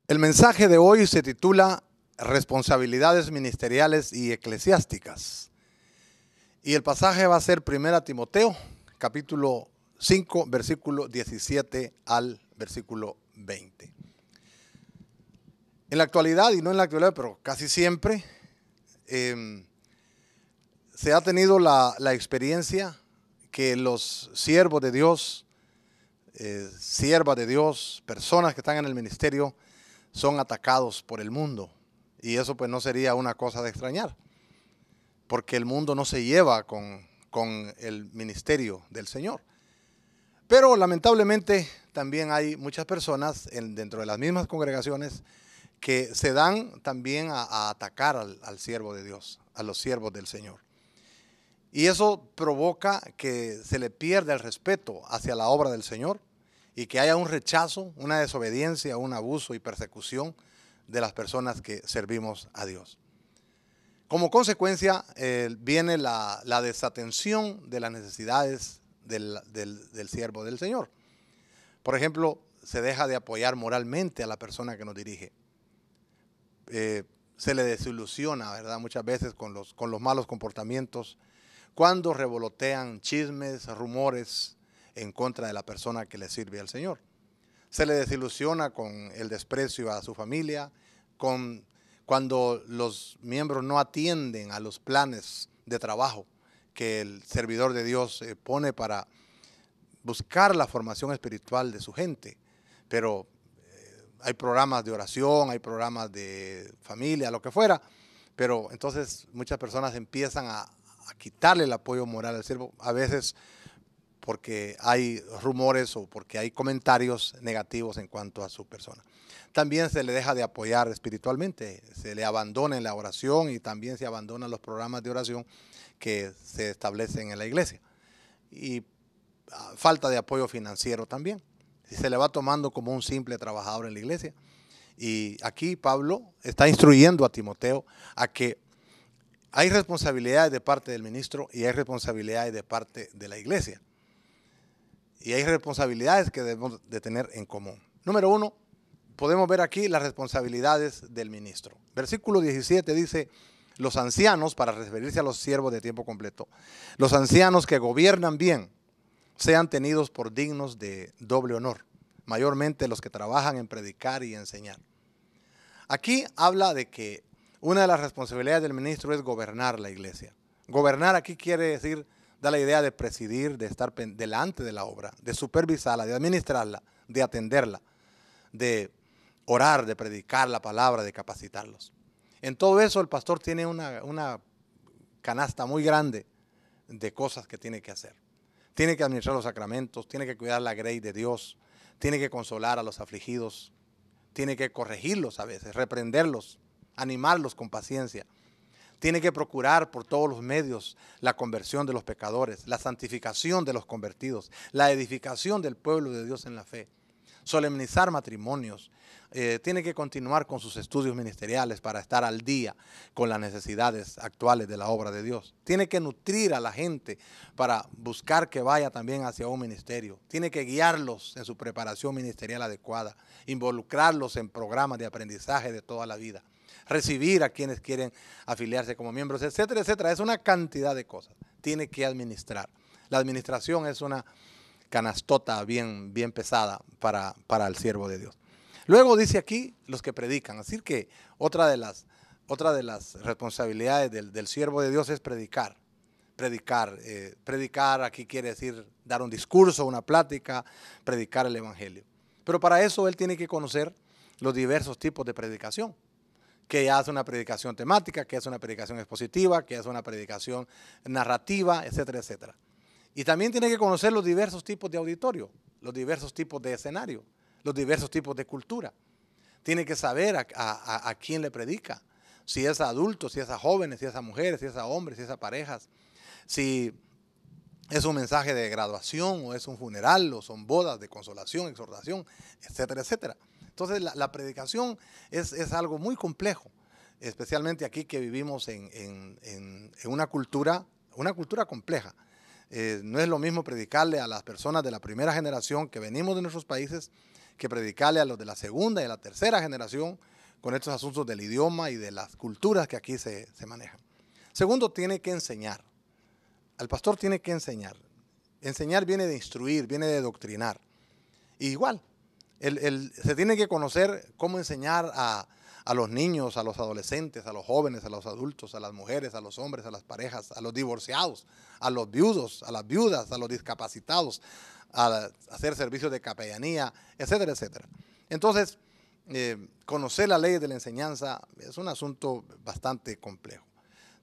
El mensaje de hoy se titula Responsabilidades ministeriales y eclesiásticas. Y el pasaje va a ser 1 Timoteo, capítulo 5, versículo 17 al versículo 20. En la actualidad, y no en la actualidad, pero casi siempre, se ha tenido la experiencia que los siervos de Dios, siervas de Dios, personas que están en el ministerio, son atacados por el mundo. Y eso pues no sería una cosa de extrañar, porque el mundo no se lleva con el ministerio del Señor. Pero lamentablemente también hay muchas personas dentro de las mismas congregaciones que se dan también a atacar al siervo de Dios, a los siervos del Señor. Y eso provoca que se le pierda el respeto hacia la obra del Señor y que haya un rechazo, una desobediencia, un abuso y persecución de las personas que servimos a Dios. Como consecuencia viene la desatención de las necesidades del siervo del Señor. Por ejemplo, se deja de apoyar moralmente a la persona que nos dirige. Se le desilusiona, ¿verdad? Muchas veces con los malos comportamientos, cuando revolotean chismes, rumores en contra de la persona que le sirve al Señor. Se le desilusiona con el desprecio a su familia, cuando los miembros no atienden a los planes de trabajo que el servidor de Dios pone para buscar la formación espiritual de su gente. Pero hay programas de oración, hay programas de familia, lo que fuera, pero entonces muchas personas empiezan a quitarle el apoyo moral al siervo, a veces porque hay rumores o porque hay comentarios negativos en cuanto a su persona. También se le deja de apoyar espiritualmente, se le abandona en la oración y también se abandonan los programas de oración que se establecen en la iglesia. Y falta de apoyo financiero también. Se le va tomando como un simple trabajador en la iglesia. Y aquí Pablo está instruyendo a Timoteo a que hay responsabilidades de parte del ministro y hay responsabilidades de parte de la iglesia. Y hay responsabilidades que debemos de tener en común. Número 1, podemos ver aquí las responsabilidades del ministro. Versículo 17 dice, los ancianos, para referirse a los siervos de tiempo completo, los ancianos que gobiernan bien, sean tenidos por dignos de doble honor, mayormente los que trabajan en predicar y enseñar. Aquí habla de que una de las responsabilidades del ministro es gobernar la iglesia. Gobernar aquí quiere decir, da la idea de presidir, de estar delante de la obra, de supervisarla, de administrarla, de atenderla, de orar, de predicar la palabra, de capacitarlos. En todo eso el pastor tiene una canasta muy grande de cosas que tiene que hacer. Tiene que administrar los sacramentos, tiene que cuidar la grey de Dios, tiene que consolar a los afligidos, tiene que corregirlos a veces, reprenderlos, animarlos con paciencia. Tiene que procurar por todos los medios la conversión de los pecadores, la santificación de los convertidos, la edificación del pueblo de Dios en la fe, solemnizar matrimonios. Tiene que continuar con sus estudios ministeriales para estar al día con las necesidades actuales de la obra de Dios. Tiene que nutrir a la gente para buscar que vaya también hacia un ministerio. Tiene que guiarlos en su preparación ministerial adecuada, involucrarlos en programas de aprendizaje de toda la vida, recibir a quienes quieren afiliarse como miembros, etcétera, etcétera. Es una cantidad de cosas. Tiene que administrar. La administración es una canastota bien pesada para el siervo de Dios. Luego dice aquí los que predican. Así que otra de las responsabilidades del siervo de Dios es predicar. Predicar aquí quiere decir dar un discurso, una plática, predicar el evangelio. Pero para eso él tiene que conocer los diversos tipos de predicación. Que hace una predicación temática, que hace una predicación expositiva, que hace una predicación narrativa, etcétera, etcétera. Y también tiene que conocer los diversos tipos de auditorio, los diversos tipos de escenario, los diversos tipos de cultura. Tiene que saber a quién le predica, si es a adultos, si es a jóvenes, si es a mujeres, si es a hombres, si es a parejas, si es un mensaje de graduación o es un funeral o son bodas de consolación, exhortación, etcétera, etcétera. Entonces la predicación es algo muy complejo, especialmente aquí que vivimos en una cultura compleja. No es lo mismo predicarle a las personas de la primera generación que venimos de nuestros países que predicarle a los de la segunda y a la tercera generación con estos asuntos del idioma y de las culturas que aquí se manejan. Segundo, tiene que enseñar. Al pastor tiene que enseñar. Enseñar viene de instruir, viene de doctrinar. Y igual, se tiene que conocer cómo enseñar a los niños, a los adolescentes, a los jóvenes, a los adultos, a las mujeres, a los hombres, a las parejas, a los divorciados, a los viudos, a las viudas, a los discapacitados, a hacer servicios de capellanía, etcétera, etcétera. Entonces, conocer la ley de la enseñanza es un asunto bastante complejo.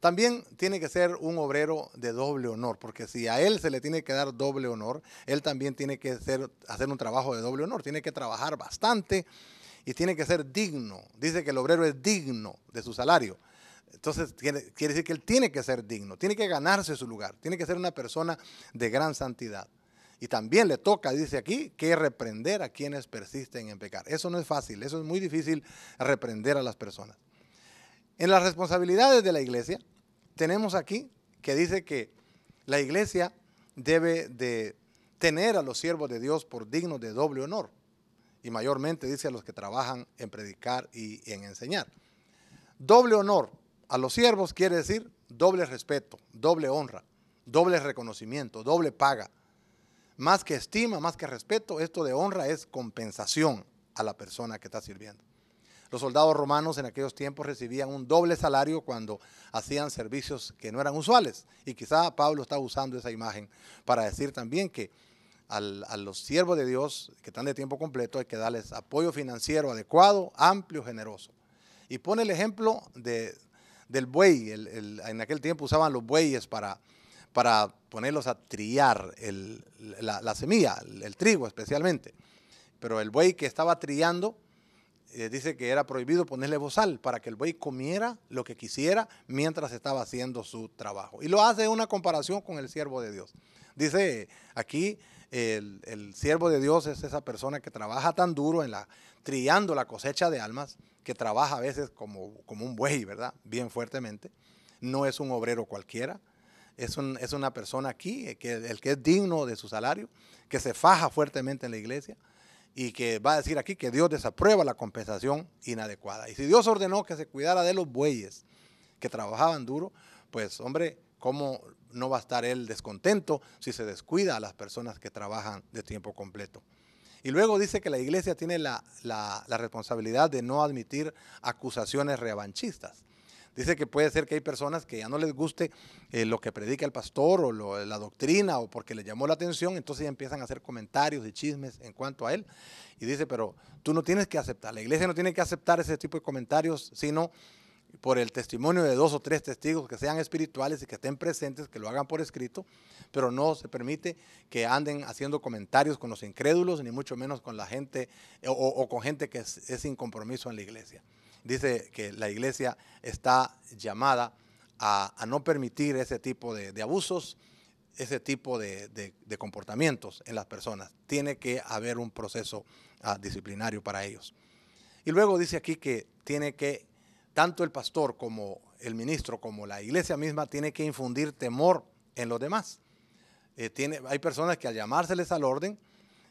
También tiene que ser un obrero de doble honor, porque si a él se le tiene que dar doble honor, él también tiene que hacer un trabajo de doble honor, tiene que trabajar bastante y tiene que ser digno. Dice que el obrero es digno de su salario. Entonces quiere decir que él tiene que ser digno, tiene que ganarse su lugar, tiene que ser una persona de gran santidad. Y también le toca, dice aquí, que reprender a quienes persisten en pecar. Eso no es fácil, eso es muy difícil, reprender a las personas. En las responsabilidades de la iglesia, tenemos aquí que dice que la iglesia debe de tener a los siervos de Dios por dignos de doble honor. Y mayormente dice a los que trabajan en predicar y en enseñar. Doble honor a los siervos quiere decir doble respeto, doble honra, doble reconocimiento, doble paga. Más que estima, más que respeto, esto de honra es compensación a la persona que está sirviendo. Los soldados romanos en aquellos tiempos recibían un doble salario cuando hacían servicios que no eran usuales. Y quizá Pablo está usando esa imagen para decir también que a los siervos de Dios que están de tiempo completo hay que darles apoyo financiero adecuado, amplio, generoso. Y pone el ejemplo del buey. En aquel tiempo usaban los bueyes para ponerlos a trillar la semilla, el trigo especialmente. Pero el buey que estaba trillando, dice que era prohibido ponerle bozal para que el buey comiera lo que quisiera mientras estaba haciendo su trabajo. Y lo hace en una comparación con el siervo de Dios. Dice aquí, el siervo de Dios es esa persona que trabaja tan duro trillando la cosecha de almas, que trabaja a veces como un buey, ¿verdad? Bien fuertemente. No es un obrero cualquiera. Es una persona aquí, el que es digno de su salario, que se faja fuertemente en la iglesia, y que va a decir aquí que Dios desaprueba la compensación inadecuada. Y si Dios ordenó que se cuidara de los bueyes que trabajaban duro, pues hombre, ¿cómo no va a estar él descontento si se descuida a las personas que trabajan de tiempo completo? Y luego dice que la iglesia tiene la responsabilidad de no admitir acusaciones revanchistas. Dice que puede ser que hay personas que ya no les guste lo que predica el pastor o la doctrina o porque les llamó la atención, entonces ya empiezan a hacer comentarios y chismes en cuanto a él. Y dice, pero tú no tienes que aceptar, la iglesia no tiene que aceptar ese tipo de comentarios, sino por el testimonio de 2 o 3 testigos que sean espirituales y que estén presentes, que lo hagan por escrito, pero no se permite que anden haciendo comentarios con los incrédulos, ni mucho menos con la gente o con gente que es sin compromiso en la iglesia. Dice que la iglesia está llamada a no permitir ese tipo de abusos, ese tipo de comportamientos en las personas. Tiene que haber un proceso disciplinario para ellos. Y luego dice aquí que tiene que, tanto el pastor como el ministro, como la iglesia misma, tiene que infundir temor en los demás. Hay personas que al llamárseles al orden,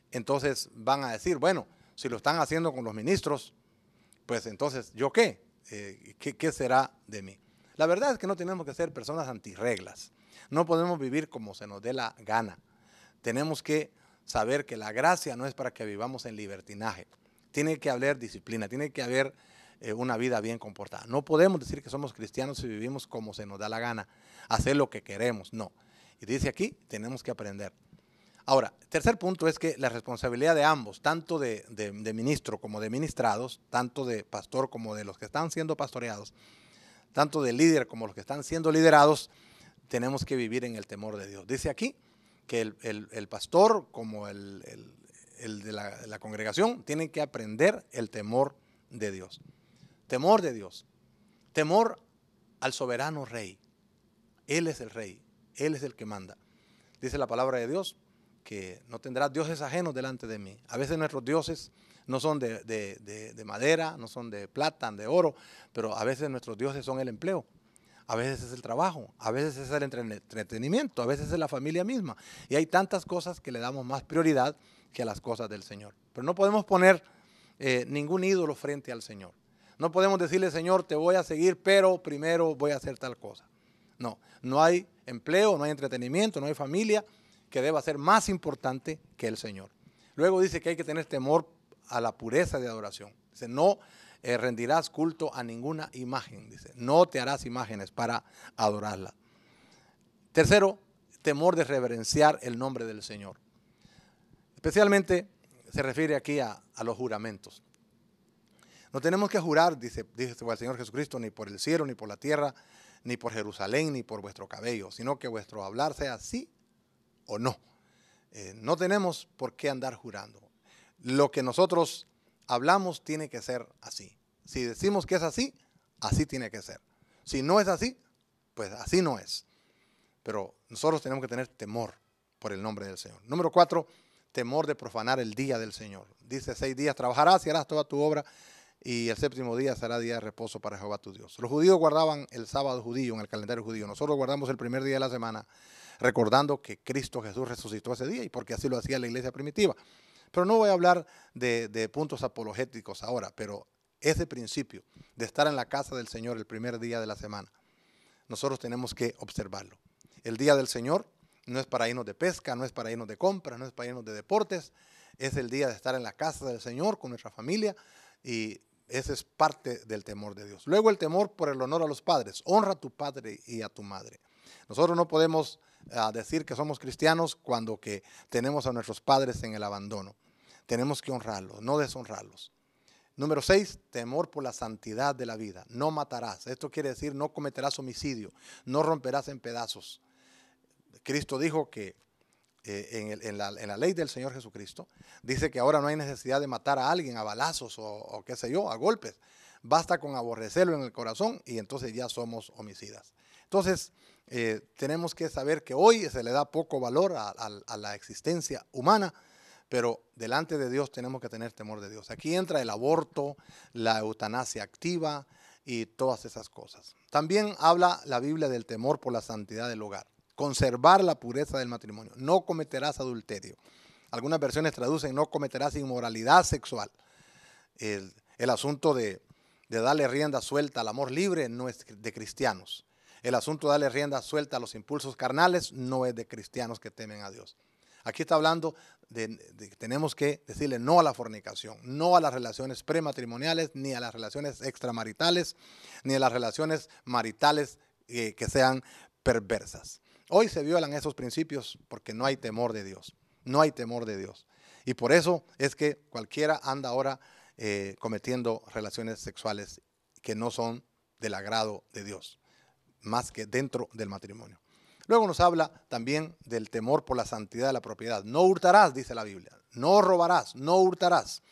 entonces van a decir, bueno, si lo están haciendo con los ministros, pues entonces, ¿yo qué? ¿Qué será de mí? La verdad es que no tenemos que ser personas antirreglas. No podemos vivir como se nos dé la gana. Tenemos que saber que la gracia no es para que vivamos en libertinaje. Tiene que haber disciplina, tiene que haber una vida bien comportada. No podemos decir que somos cristianos si vivimos como se nos da la gana, hacer lo que queremos, no. Y dice aquí, tenemos que aprender. Ahora, tercer punto es que la responsabilidad de ambos, tanto de ministro como de ministrados, tanto de pastor como de los que están siendo pastoreados, tanto de líder como los que están siendo liderados, tenemos que vivir en el temor de Dios. Dice aquí que el pastor como el de la congregación tienen que aprender el temor de Dios. Temor de Dios. Temor al soberano rey. Él es el rey. Él es el que manda. Dice la palabra de Dios que no tendrás dioses ajenos delante de mí. A veces nuestros dioses no son de madera, no son de plata, de oro, pero a veces nuestros dioses son el empleo. A veces es el trabajo, a veces es el entretenimiento, a veces es la familia misma. Y hay tantas cosas que le damos más prioridad que a las cosas del Señor. Pero no podemos poner ningún ídolo frente al Señor. No podemos decirle, Señor, te voy a seguir, pero primero voy a hacer tal cosa. No, no hay empleo, no hay entretenimiento, no hay familia que deba ser más importante que el Señor. Luego dice que hay que tener temor a la pureza de adoración. Dice, no rendirás culto a ninguna imagen. Dice, no te harás imágenes para adorarla. Tercero, temor de reverenciar el nombre del Señor. Especialmente se refiere aquí a los juramentos. No tenemos que jurar, dice el Señor Jesucristo, ni por el cielo, ni por la tierra, ni por Jerusalén, ni por vuestro cabello, sino que vuestro hablar sea sí o no. No tenemos por qué andar jurando. Lo que nosotros hablamos tiene que ser así. Si decimos que es así, así tiene que ser. Si no es así, pues así no es. Pero nosotros tenemos que tener temor por el nombre del Señor. Número 4, temor de profanar el día del Señor. Dice, 6 días trabajarás y harás toda tu obra, y el 7º día será día de reposo para Jehová tu Dios. Los judíos guardaban el sábado judío en el calendario judío. Nosotros guardamos el primer día de la semana, recordando que Cristo Jesús resucitó ese día y porque así lo hacía la iglesia primitiva. Pero no voy a hablar de puntos apologéticos ahora, pero ese principio de estar en la casa del Señor el primer día de la semana, nosotros tenemos que observarlo. El día del Señor no es para irnos de pesca, no es para irnos de compras, no es para irnos de deportes. Es el día de estar en la casa del Señor con nuestra familia, y ese es parte del temor de Dios. Luego el temor por el honor a los padres. Honra a tu padre y a tu madre. Nosotros no podemos decir que somos cristianos cuando que tenemos a nuestros padres en el abandono. Tenemos que honrarlos, no deshonrarlos. Número 6, temor por la santidad de la vida. No matarás. Esto quiere decir no cometerás homicidio, no romperás en pedazos. Cristo dijo que en la ley del Señor Jesucristo, dice que ahora no hay necesidad de matar a alguien a balazos o qué sé yo, a golpes. Basta con aborrecerlo en el corazón y entonces ya somos homicidas. Entonces, tenemos que saber que hoy se le da poco valor a la existencia humana, pero delante de Dios tenemos que tener temor de Dios. Aquí entra el aborto, la eutanasia activa y todas esas cosas. También habla la Biblia del temor por la santidad del hogar. Conservar la pureza del matrimonio. No cometerás adulterio. Algunas versiones traducen no cometerás inmoralidad sexual. El asunto de darle rienda suelta al amor libre no es de cristianos. El asunto de darle rienda suelta a los impulsos carnales no es de cristianos que temen a Dios. Aquí está hablando de que tenemos que decirle no a la fornicación, no a las relaciones prematrimoniales, ni a las relaciones extramaritales, ni a las relaciones maritales que sean perversas. Hoy se violan esos principios porque no hay temor de Dios. No hay temor de Dios. Y por eso es que cualquiera anda ahora cometiendo relaciones sexuales que no son del agrado de Dios, más que dentro del matrimonio. Luego nos habla también del temor por la santidad de la propiedad. No hurtarás, dice la Biblia. No robarás, no hurtarás.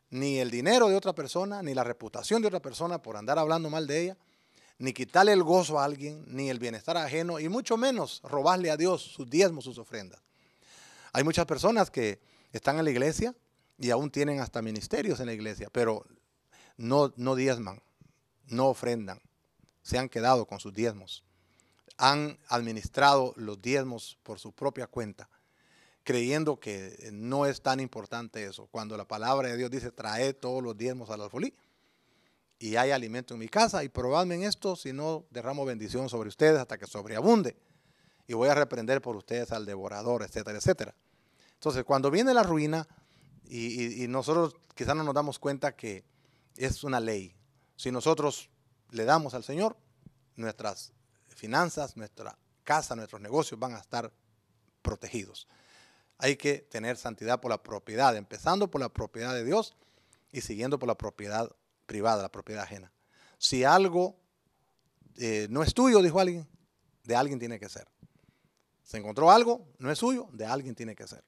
Ni el dinero de otra persona, ni la reputación de otra persona por andar hablando mal de ella, ni quitarle el gozo a alguien, ni el bienestar ajeno, y mucho menos robarle a Dios sus diezmos, sus ofrendas. Hay muchas personas que están en la iglesia y aún tienen hasta ministerios en la iglesia, pero no diezman, no ofrendan, se han quedado con sus diezmos. Han administrado los diezmos por su propia cuenta, creyendo que no es tan importante eso, cuando la palabra de Dios dice, traed todos los diezmos al alfolí, y hay alimento en mi casa, y probadme en esto, si no derramo bendición sobre ustedes hasta que sobreabunde, y voy a reprender por ustedes al devorador, etcétera, etcétera. Entonces, cuando viene la ruina, y nosotros quizás no nos damos cuenta que es una ley, si nosotros le damos al Señor, nuestras finanzas, nuestra casa, nuestros negocios van a estar protegidos. Hay que tener santidad por la propiedad, empezando por la propiedad de Dios y siguiendo por la propiedad privada, la propiedad ajena. Si algo no es tuyo, dijo alguien, de alguien tiene que ser. Se encontró algo, no es suyo, de alguien tiene que ser.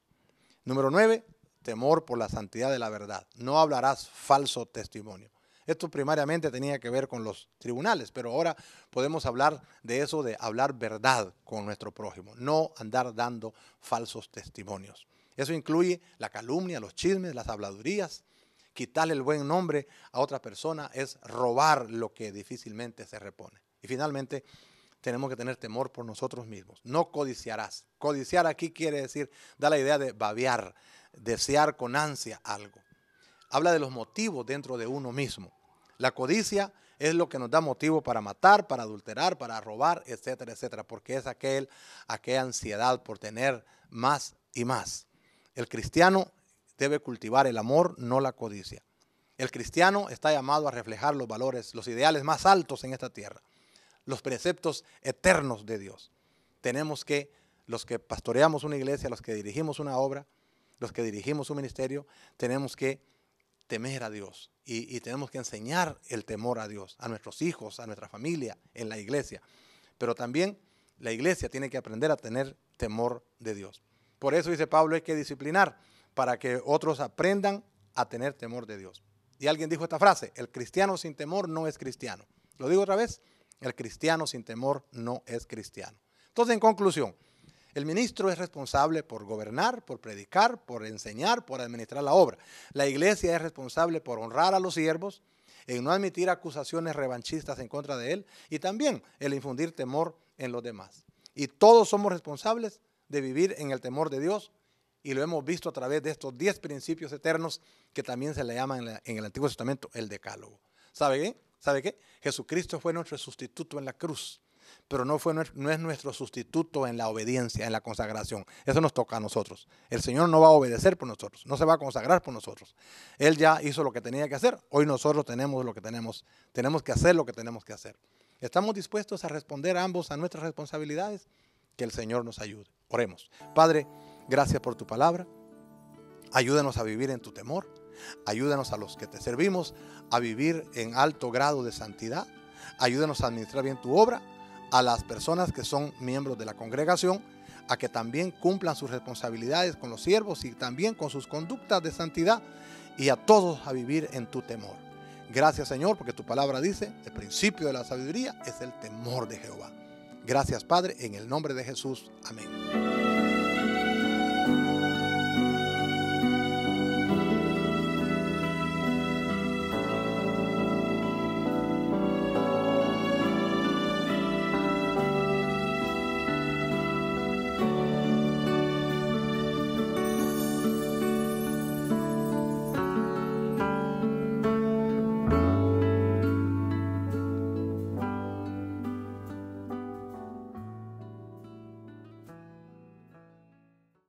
Número 9, temor por la santidad de la verdad. No hablarás falso testimonio. Esto primariamente tenía que ver con los tribunales, pero ahora podemos hablar de eso, de hablar verdad con nuestro prójimo, no andar dando falsos testimonios. Eso incluye la calumnia, los chismes, las habladurías. Quitarle el buen nombre a otra persona es robar lo que difícilmente se repone. Y finalmente, tenemos que tener temor por nosotros mismos. No codiciarás. Codiciar aquí quiere decir, da la idea de babear, desear con ansia algo. Habla de los motivos dentro de uno mismo. La codicia es lo que nos da motivo para matar, para adulterar, para robar, etcétera, etcétera, porque es aquella ansiedad por tener más y más. El cristiano debe cultivar el amor, no la codicia. El cristiano está llamado a reflejar los valores, los ideales más altos en esta tierra, los preceptos eternos de Dios. Tenemos que, los que pastoreamos una iglesia, los que dirigimos una obra, los que dirigimos un ministerio, tenemos que temer a Dios y tenemos que enseñar el temor a Dios, a nuestros hijos, a nuestra familia, en la iglesia. Pero también la iglesia tiene que aprender a tener temor de Dios. Por eso dice Pablo, hay que disciplinar para que otros aprendan a tener temor de Dios. Y alguien dijo esta frase, el cristiano sin temor no es cristiano. Lo digo otra vez, el cristiano sin temor no es cristiano. Entonces, en conclusión, el ministro es responsable por gobernar, por predicar, por enseñar, por administrar la obra. La iglesia es responsable por honrar a los siervos, en no admitir acusaciones revanchistas en contra de él y también el infundir temor en los demás. Y todos somos responsables de vivir en el temor de Dios y lo hemos visto a través de estos 10 principios eternos que también se le llaman en el Antiguo Testamento el Decálogo. ¿Sabe qué? ¿Sabe qué? Jesucristo fue nuestro sustituto en la cruz. Pero no es nuestro sustituto en la obediencia, en la consagración. Eso nos toca a nosotros. El Señor no va a obedecer por nosotros, no se va a consagrar por nosotros. Él ya hizo lo que tenía que hacer. Hoy nosotros tenemos lo que tenemos que hacer lo que tenemos que hacer. ¿Estamos dispuestos a responder ambos a nuestras responsabilidades? Que el Señor nos ayude. Oremos. Padre, gracias por tu palabra. Ayúdanos a vivir en tu temor. Ayúdanos a los que te servimos a vivir en alto grado de santidad. Ayúdanos a administrar bien tu obra. A las personas que son miembros de la congregación, a que también cumplan sus responsabilidades con los siervos y también con sus conductas de santidad, y a todos a vivir en tu temor. Gracias, Señor, porque tu palabra dice, el principio de la sabiduría es el temor de Jehová. Gracias, Padre, en el nombre de Jesús. Amén.